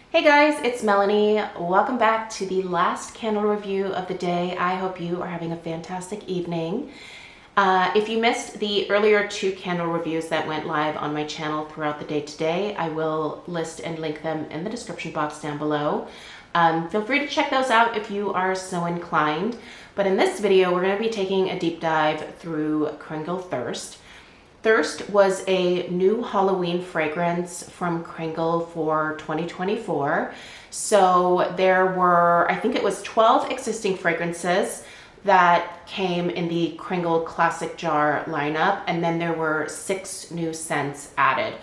Hey guys, it's Melanie. Welcome back to the last candle review of the day. I hope you are having a fantastic evening. If you missed the earlier two candle reviews that went live on my channel throughout the day today, I will list and link them in the description box down below. Feel free to check those out if you are so inclined. But in this video, we're going to be taking a deep dive through Kringle Thirst. Thirst was a new Halloween fragrance from Kringle for 2024. So there were, I think it was 12 existing fragrances that came in the Kringle Classic Jar lineup, and then there were 6 new scents added.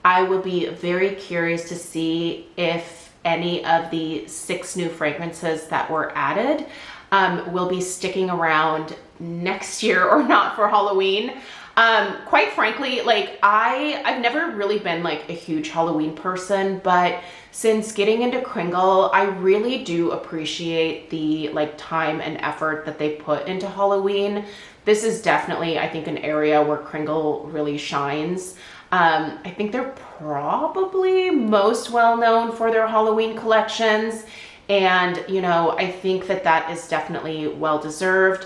I will be very curious to see if any of the 6 new fragrances that were added will be sticking around next year or not for Halloween. Quite frankly, like I've never really been like a huge Halloween person, but since getting into Kringle, I really do appreciate the like time and effort that they put into Halloween. This is definitely, I think, an area where Kringle really shines. I think they're probably most well known for their Halloween collections. And, you know, I think that that is definitely well deserved.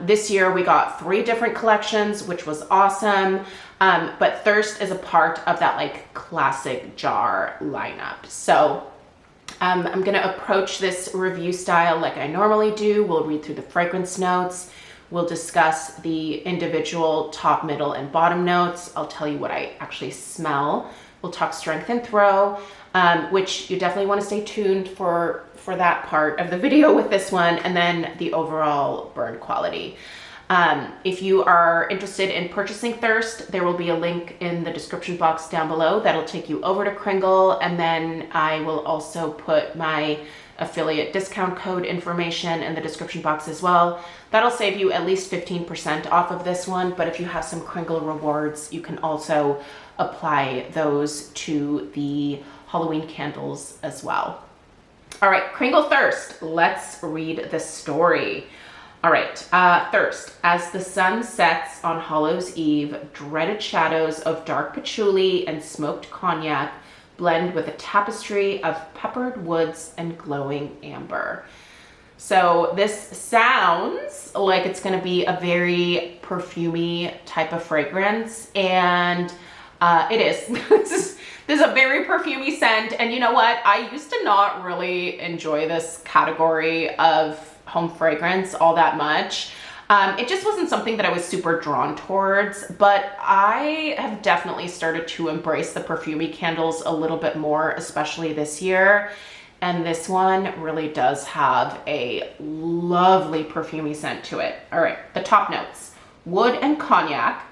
This year we got 3 different collections, which was awesome. But Thirst is a part of that like classic jar lineup. So I'm going to approach this review style like I normally do. We'll read through the fragrance notes. We'll discuss the individual top, middle, and bottom notes. I'll tell you what I actually smell. We'll talk strength and throw, which you definitely want to stay tuned for that part of the video with this one, and then the overall burn quality. If you are interested in purchasing Thirst, there will be a link in the description box down below that'll take you over to Kringle, and then I will also put my affiliate discount code information in the description box as well. That'll save you at least 15% off of this one, but if you have some Kringle rewards, you can also apply those to the Halloween candles as well. All right, Kringle Thirst, let's read the story. All right, Thirst. As the sun sets on Hallows Eve, dreaded shadows of dark patchouli and smoked cognac blend with a tapestry of peppered woods and glowing amber. So this sounds like it's gonna be a very perfumey type of fragrance, and it is. This is a very perfumey scent, and you know what? I used to not really enjoy this category of home fragrance all that much. It just wasn't something that I was super drawn towards, but I have definitely started to embrace the perfumey candles a little bit more, especially this year. And this one really does have a lovely perfumey scent to it. All right, the top notes: wood and cognac.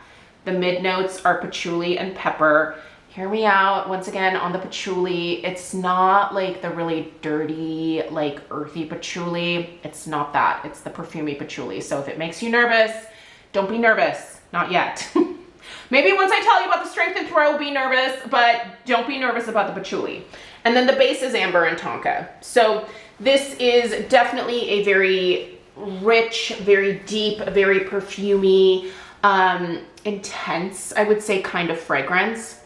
The mid notes are patchouli and pepper. Hear me out once again on the patchouli. It's not like the really dirty, like earthy patchouli. It's not that. It's the perfumey patchouli. So if it makes you nervous, don't be nervous. Not yet. Maybe once I tell you about the strength and throw, be nervous, but don't be nervous about the patchouli. And then the base is amber and tonka. So this is definitely a very rich, very deep, very perfumey, intense, I would say, kind of fragrance.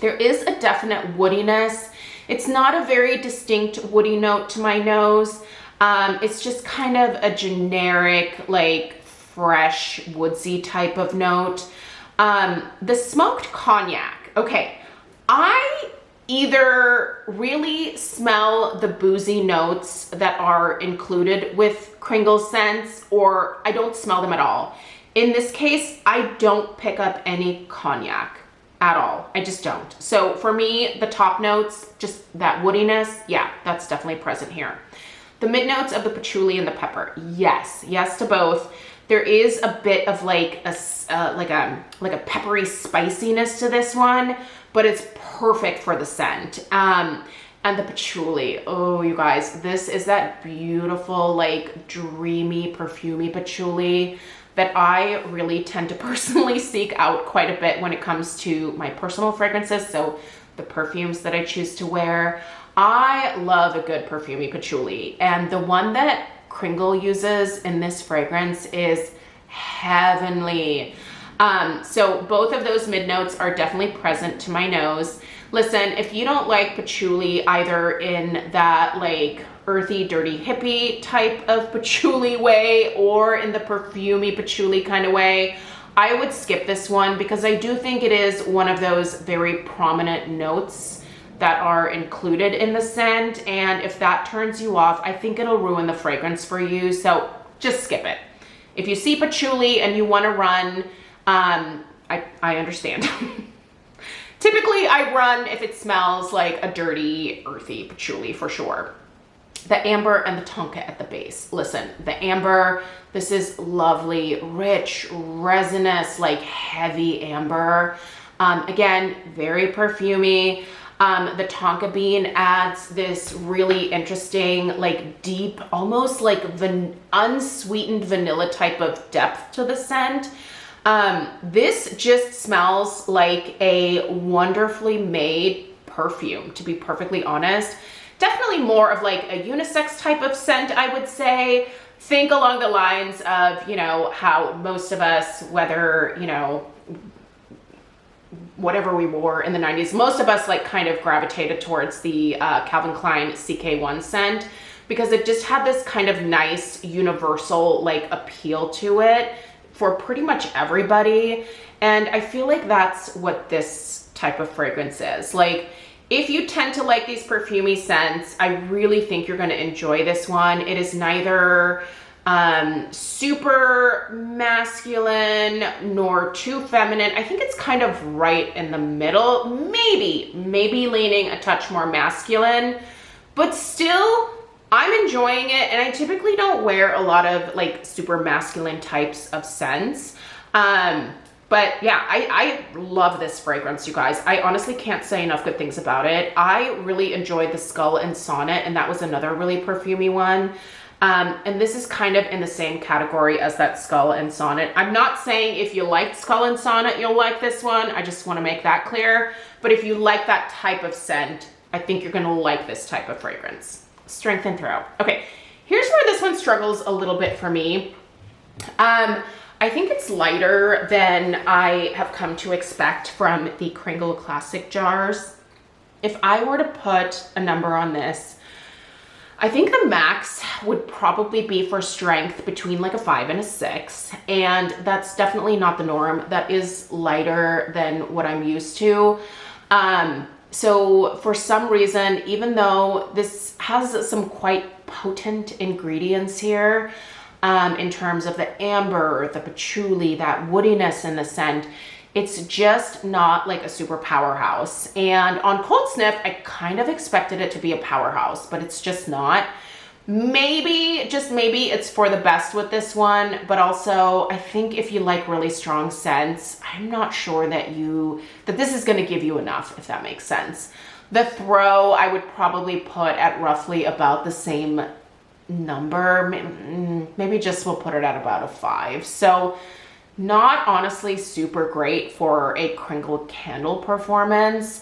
There is a definite woodiness. It's not a very distinct woody note to my nose. It's just kind of a generic, like fresh, woodsy type of note. The smoked cognac. Okay, I either really smell the boozy notes that are included with Kringle scents, or I don't smell them at all. In this case, I don't pick up any cognac at all. I just don't. So for me, the top notes, just that woodiness, yeah, that's definitely present here. The mid notes of the patchouli and the pepper, yes to both. There is a bit of like a peppery spiciness to this one, but it's perfect for the scent. And the patchouli, oh, you guys, this is that beautiful, like dreamy, perfumey patchouli that I really tend to personally seek out quite a bit when it comes to my personal fragrances. So the perfumes that I choose to wear, I love a good perfumey patchouli. And the one that Kringle uses in this fragrance is heavenly. So both of those mid notes are definitely present to my nose. Listen, if you don't like patchouli either in that like earthy, dirty hippie type of patchouli way or in the perfumey patchouli kind of way, I would skip this one because I do think it is one of those very prominent notes that are included in the scent. And if that turns you off, I think it'll ruin the fragrance for you. So just skip it. If you see patchouli and you want to run, I understand. Typically I run if it smells like a dirty, earthy patchouli for sure. The amber and the tonka at the base. Listen, the amber, this is lovely, rich, resinous, like heavy amber. Again, very perfumey. The tonka bean adds this really interesting, like deep, almost like unsweetened vanilla type of depth to the scent. This just smells like a wonderfully made perfume, to be perfectly honest. Definitely more of like a unisex type of scent, I would say. Think along the lines of, you know, how most of us, whether, you know, whatever we wore in the 90s, most of us like kind of gravitated towards the Calvin Klein CK1 scent because it just had this kind of nice universal like appeal to it for pretty much everybody. And I feel like that's what this type of fragrance is. Like, if you tend to like these perfumey scents, I really think you're going to enjoy this one. It is neither super masculine nor too feminine. I think it's kind of right in the middle, maybe leaning a touch more masculine, but still I'm enjoying it. And I typically don't wear a lot of like super masculine types of scents. But yeah, I love this fragrance, you guys. I honestly can't say enough good things about it. I really enjoyed the Skull and Sonnet, and that was another really perfumey one. And this is kind of in the same category as that Skull and Sonnet. I'm not saying if you liked Skull and Sonnet, you'll like this one. I just want to make that clear. But if you like that type of scent, I think you're going to like this type of fragrance. Strength and Throw. Okay, here's where this one struggles a little bit for me. I think it's lighter than I have come to expect from the Kringle Classic jars. If I were to put a number on this, I think the max would probably be for strength between like a 5 and a 6. And that's definitely not the norm. That is lighter than what I'm used to. So for some reason, even though this has some quite potent ingredients here, in terms of the amber, the patchouli, that woodiness in the scent, it's just not like a super powerhouse. And on cold sniff, I kind of expected it to be a powerhouse, but it's just not. Maybe, just maybe, it's for the best with this one, but also I think if you like really strong scents, I'm not sure that this is going to give you enough, if that makes sense. The Throw, I would probably put at roughly about the same number. Maybe just we'll put it at about a 5. So not honestly super great for a Kringle candle performance.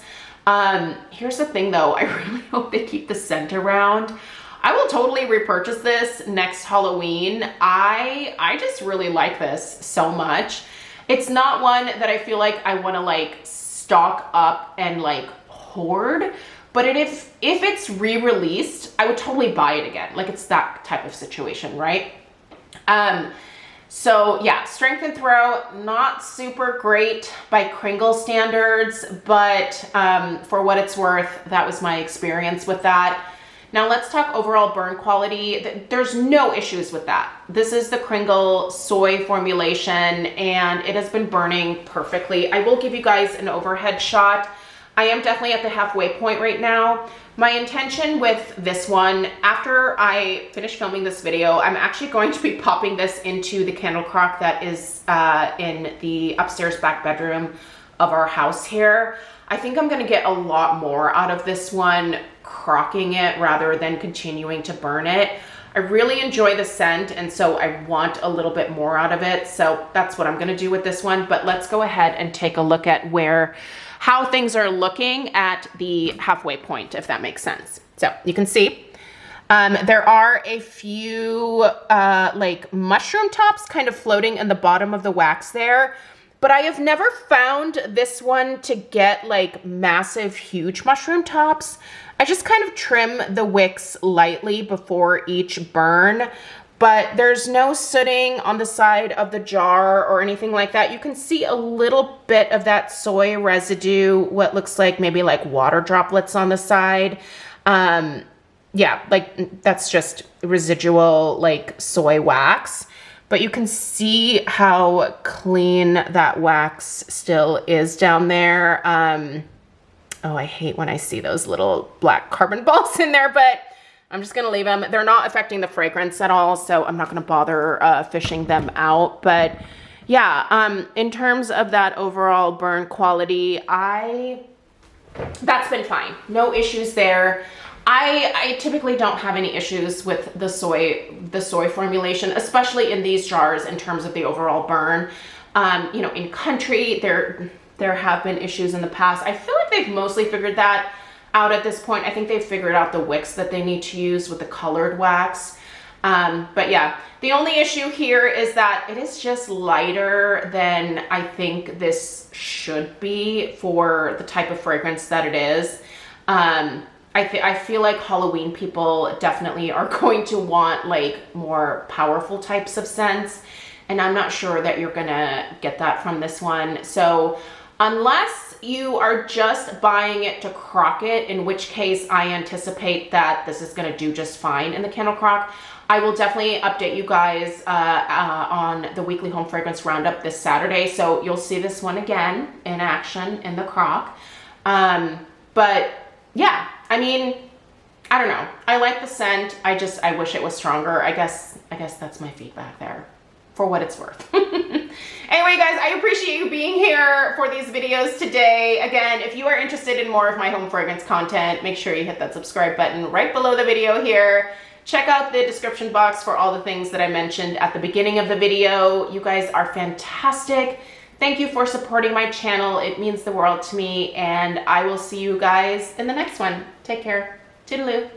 Here's the thing though, I really hope they keep the scent around. I will totally repurchase this next Halloween. I just really like this so much. It's not one that I feel like I want to like stock up and like hoard, but if it's re-released, I would totally buy it again. Like, it's that type of situation, right? So yeah, Strength and Throw, not super great by Kringle standards, but for what it's worth, that was my experience with that. Now let's talk overall burn quality. There's no issues with that. This is the Kringle soy formulation and it has been burning perfectly. I will give you guys an overhead shot. I am definitely at the halfway point right now. My intention with this one, after I finish filming this video, I'm actually going to be popping this into the candle crock that is in the upstairs back bedroom of our house here. I think I'm gonna get a lot more out of this one crocking it rather than continuing to burn it. I really enjoy the scent, and so I want a little bit more out of it. So that's what I'm gonna do with this one. But let's go ahead and take a look at how things are looking at the halfway point, if that makes sense. So you can see there are a few like mushroom tops kind of floating in the bottom of the wax there. but I have never found this one to get like massive, huge mushroom tops. I just kind of trim the wicks lightly before each burn, but there's no sooting on the side of the jar or anything like that. You can see a little bit of that soy residue, what looks like maybe like water droplets on the side. Yeah, like that's just residual like soy wax. But you can see how clean that wax still is down there. Oh, I hate when I see those little black carbon balls in there, but I'm just gonna leave them. They're not affecting the fragrance at all, so I'm not gonna bother fishing them out. But yeah, in terms of that overall burn quality, that's been fine. No issues there. I typically don't have any issues with the soy formulation, especially in these jars in terms of the overall burn. You know, in country, there have been issues in the past. I feel like they've mostly figured that out at this point. I think they've figured out the wicks that they need to use with the colored wax. But yeah, the only issue here is that it is just lighter than I think this should be for the type of fragrance that it is. I feel like Halloween people definitely are going to want like more powerful types of scents, and I'm not sure that you're gonna get that from this one. So unless you are just buying it to crock it, in which case I anticipate that this is gonna do just fine in the candle crock. I will definitely update you guys on the weekly home fragrance roundup this Saturday, so you'll see this one again in action in the crock. But yeah, I mean, I don't know. I like the scent. I wish it was stronger. I guess that's my feedback there, for what it's worth. Anyway, guys, I appreciate you being here for these videos today. Again, if you are interested in more of my home fragrance content, make sure you hit that subscribe button right below the video here. Check out the description box for all the things that I mentioned at the beginning of the video. You guys are fantastic. Thank you for supporting my channel. It means the world to me, and I will see you guys in the next one. Take care. Toodaloo.